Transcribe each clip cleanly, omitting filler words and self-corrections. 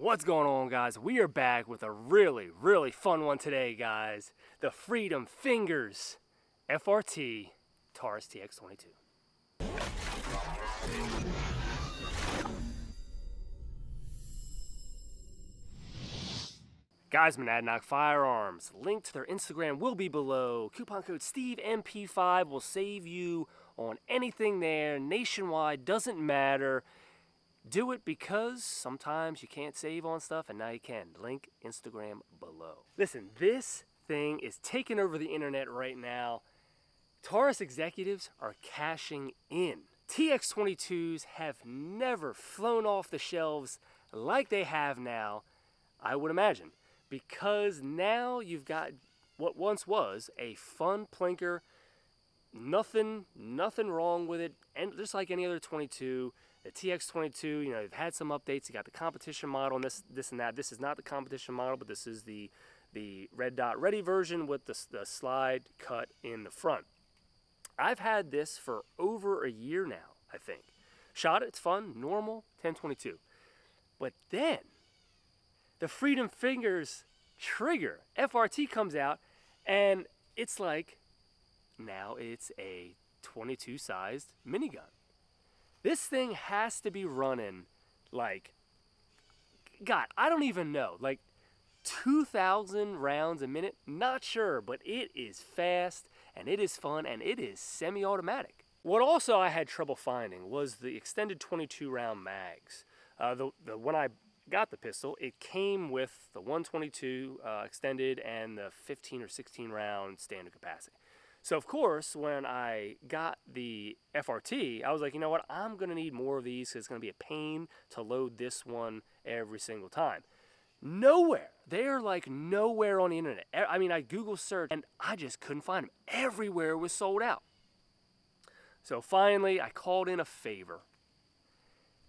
What's going on, guys? We are back with a really fun one today, guys. The Freedom Fingers FRT Taurus TX22. Guys, Monadnock Firearms. Link to their Instagram will be below. Coupon code SteveMP5 will save you on anything there. Nationwide, doesn't matter. Do it because sometimes you can't save on stuff, and now you can. Link Instagram below. Listen, this thing is taking over the internet right now. Taurus executives are cashing in. TX22s have never flown off the shelves like they have now, I would imagine. Because now you've got what once was a fun plinker, nothing wrong with it, and just like any other 22. The TX22, you know, they've had some updates. You got the competition model and this and that. This is not the competition model, but this is the red dot ready version with the slide cut in the front. I've had this for over a year now, I think. Shot it, it's fun, normal, 1022. But then, the Freedom Fingers trigger, FRT, comes out, and it's like, now it's a 22 sized minigun. This thing has to be running like, God, I don't even know, like 2,000 rounds a minute, not sure, but it is fast and it is fun and it is semi-automatic. What also I had trouble finding was the extended 22 round mags. When I got the pistol, it came with the 122 extended and the 15 or 16 round standard capacity. So of course, when I got the FRT, I was like, you know what, I'm going to need more of these because it's going to be a pain to load this one every single time. Nowhere. They're like nowhere on the internet. I mean, I Google searched and I just couldn't find them. Everywhere was sold out. So finally, I called in a favor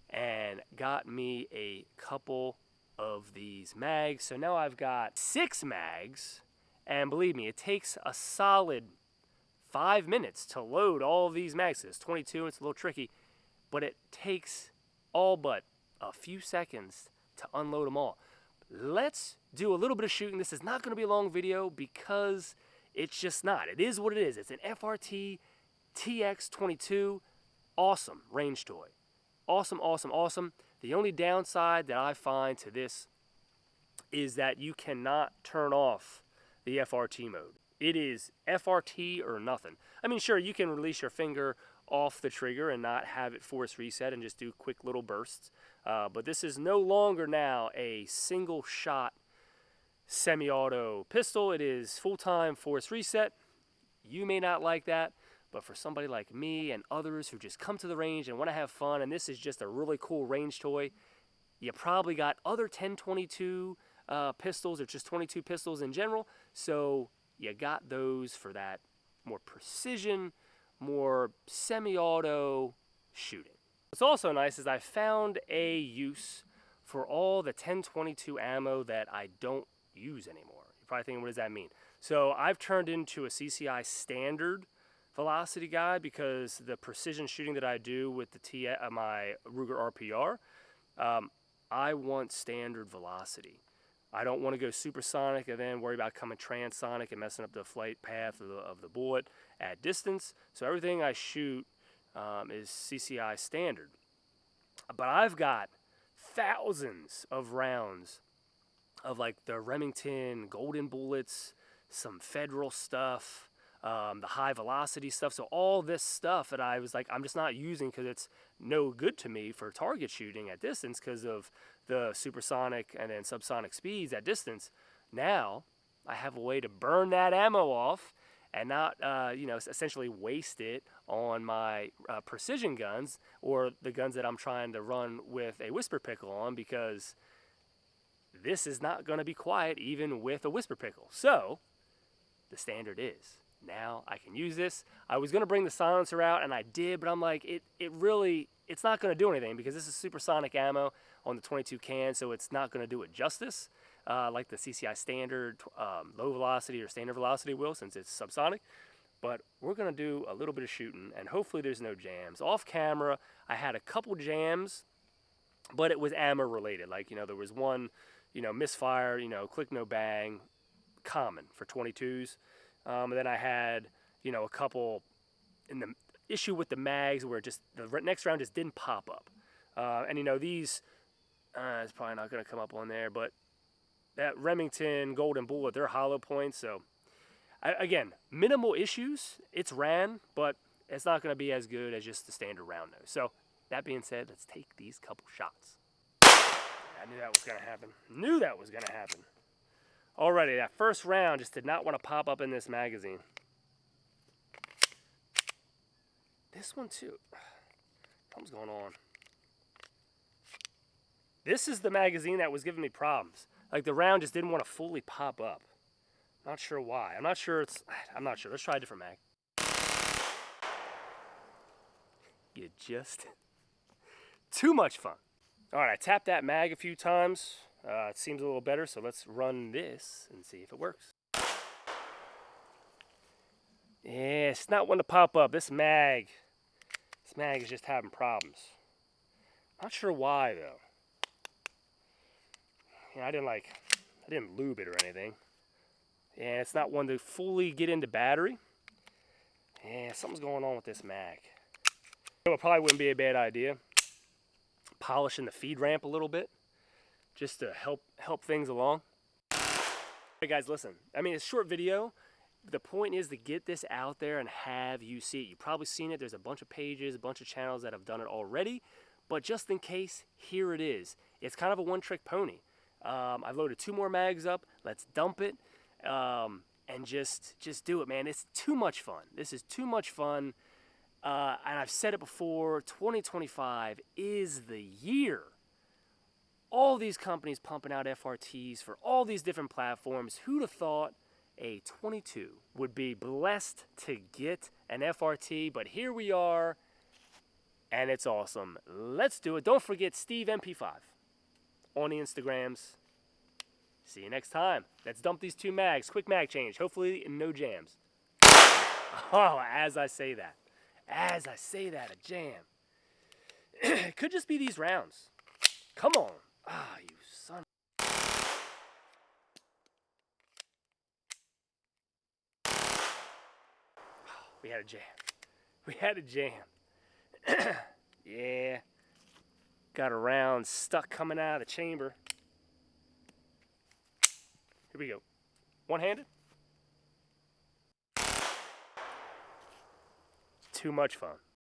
and got me a couple of these mags. So now I've got 6 mags, and believe me, it takes a solid 5 minutes to load all of these mags. It's 22, it's a little tricky, but it takes all but a few seconds to unload them all. Let's do a little bit of shooting. This is not going to be a long video because it's just not. It is what it is. It's an FRT TX22. Awesome range toy. Awesome. The only downside that I find to this is that you cannot turn off the FRT mode. It is FRT or nothing. I mean, sure, you can release your finger off the trigger and not have it force reset and just do quick little bursts. But this is no longer now a single shot semi-auto pistol. It is full-time force reset. You may not like that, but for somebody like me and others who just come to the range and want to have fun, and this is just a really cool range toy, you probably got other 1022 pistols or just 22 pistols in general, so you got those for that more precision, more semi-auto shooting. What's also nice is I found a use for all the 1022 ammo that I don't use anymore. You're probably thinking, what does that mean? So I've turned into a CCI standard velocity guy because the precision shooting that I do with my Ruger RPR, I want standard velocity. I don't want to go supersonic and then worry about coming transonic and messing up the flight path of the bullet at distance. So everything I shoot is CCI standard. But I've got thousands of rounds of like the Remington Golden Bullets, some Federal stuff, the high velocity stuff. So all this stuff that I was like, I'm just not using because it's no good to me for target shooting at distance because of the supersonic and then subsonic speeds at distance. Now I have a way to burn that ammo off and not, essentially waste it on my precision guns or the guns that I'm trying to run with a whisper pickle on, because this is not going to be quiet even with a whisper pickle. So the standard is, now I can use this. I was going to bring the silencer out, and I did, but I'm like, it's not going to do anything because this is supersonic ammo on the 22 can, so it's not going to do it justice like the CCI standard low velocity or standard velocity will, since it's subsonic. But we're going to do a little bit of shooting, and hopefully there's no jams. Off camera, I had a couple jams but it was ammo related. Like, you know, there was one, you know, misfire, you know, click no bang, common for 22s. And then I had, you know, a couple in the issue with the mags where just the next round just didn't pop up. And, you know, these, it's probably not going to come up on there, but that Remington Golden Bullet, they're hollow points. So, again, minimal issues. It's ran, but it's not going to be as good as just the standard round nose. So, that being said, let's take these couple shots. I knew that was going to happen. Knew that was going to happen. Alrighty, that first round just did not want to pop up in this magazine. This one too. Something's going on. This is the magazine that was giving me problems. Like the round just didn't want to fully pop up. Not sure why. I'm not sure. Let's try a different mag. You just... Too much fun. Alright, I tapped that mag a few times. It seems a little better, so let's run this and see if it works. Yeah, it's not one to pop up. This mag is just having problems. Not sure why though. Yeah, I didn't lube it or anything. Yeah, it's not one to fully get into battery. Yeah, something's going on with this mag. It probably wouldn't be a bad idea. Polishing the feed ramp a little bit, just to help things along. Hey guys, listen. I mean, it's a short video. The point is to get this out there and have you see it. You've probably seen it. There's a bunch of pages, a bunch of channels that have done it already. But just in case, here it is. It's kind of a one-trick pony. I've loaded 2 more mags up. Let's dump it and just do it, man. It's too much fun. This is too much fun. And I've said it before, 2025 is the year. All these companies pumping out FRTs for all these different platforms. Who'd have thought a 22 would be blessed to get an FRT? But here we are, and it's awesome. Let's do it. Don't forget Steve MP5 on the Instagrams. See you next time. Let's dump these 2 mags. Quick mag change. Hopefully no jams. Oh, as I say that, a jam. It could just be these rounds. Come on. Ah, you son. We had a jam. We had a jam. Yeah. Got a round stuck coming out of the chamber. Here we go. One-handed. Too much fun.